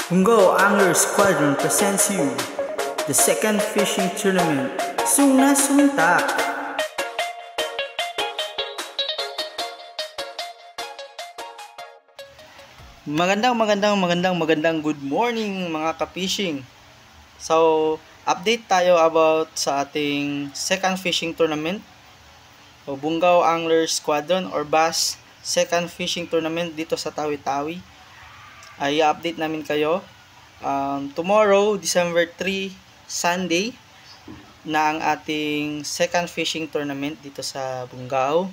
Bungaw Angler Squadron presents you the second fishing tournament, Sung na Suntak. Magandang good morning mga ka-fishing. So, update tayo about sa ating second fishing tournament, o Bungaw Angler Squadron or Bass second fishing tournament dito sa Tawi-Tawi. Ay update namin kayo tomorrow, December 3, Sunday na ang ating second fishing tournament dito sa Bungaw.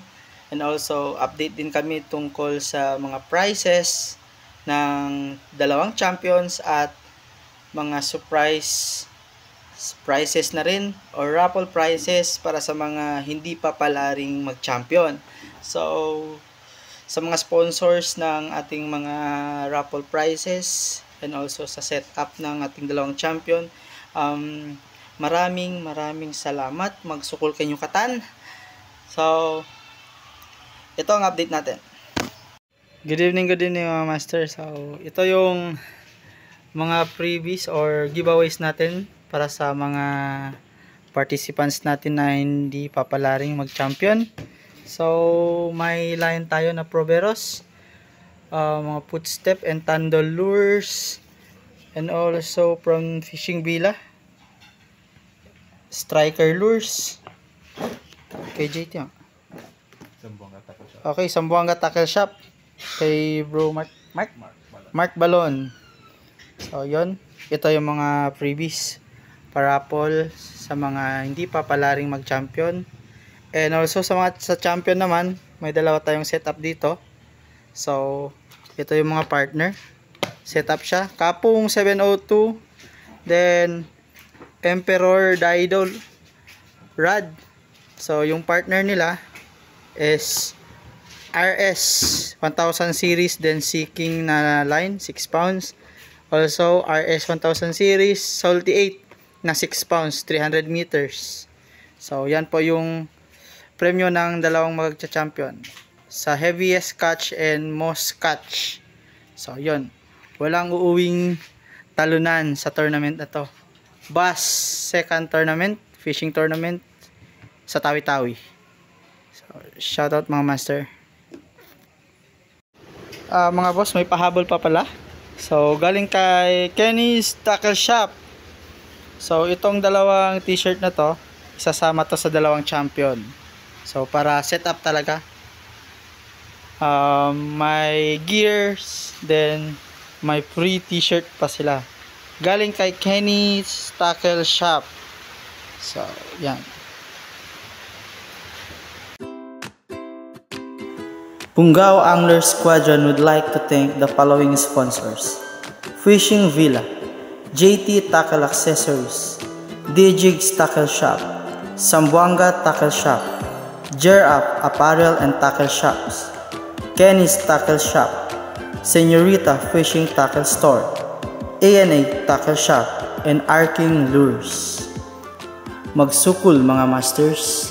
And also update din kami tungkol sa mga prizes ng dalawang champions at mga prizes na rin or raffle prizes para sa mga hindi pa palaring mag-champion. So sa mga sponsors ng ating mga raffle prizes and also sa setup ng ating dalawang champion, maraming salamat. Magsukol kayong katan. So ito ang update natin. Good evening mga master. So ito yung mga freebies or giveaways natin para sa mga participants natin na hindi papalaring mag-champion. So may line tayo na Proveros, mga footstep and tandol lures, and also from Fishing Villa, striker lures, kay JT. Okay, Sambuanga Tackle Shop, kay bro Mark Balon. So yon, ito yung mga freebies para raffle sa mga hindi papalaring mag-champion. And also sa champion naman, may dalawa tayong setup dito. So ito yung mga partner. Setup siya, Kapong 702, then Emperor Daidol Rad. So yung partner nila is RS 1000 series, then Seeking na line 6 pounds. Also RS 1000 series Salty 8 na 6 pounds 300 meters. So yan po yung premyo ng dalawang magcha-champion sa heaviest catch and most catch. So yon, walang uuwing talunan sa tournament na to. Bass second tournament, fishing tournament sa Tawi-Tawi. So shout out mga master. Mga boss, may pahabol pa pala. So galing kay Kenny's Tackle Shop. So itong dalawang t-shirt na to, isasama to sa dalawang champion. So para set up talaga, may gears, then may free t-shirt pa sila. Galing kay Kenny's Tackle Shop. So yan. Bungaw Angler Squadron would like to thank the following sponsors: Fishing Villa, JT Tackle Accessories, DJig's Tackle Shop, Sambuanga Tackle Shop, Gerap Apparel and Tackle Shops, Kenny's Tackle Shop, Senorita Fishing Tackle Store, ANA Tackle Shop, and Arking Lures. Magsukol mga masters.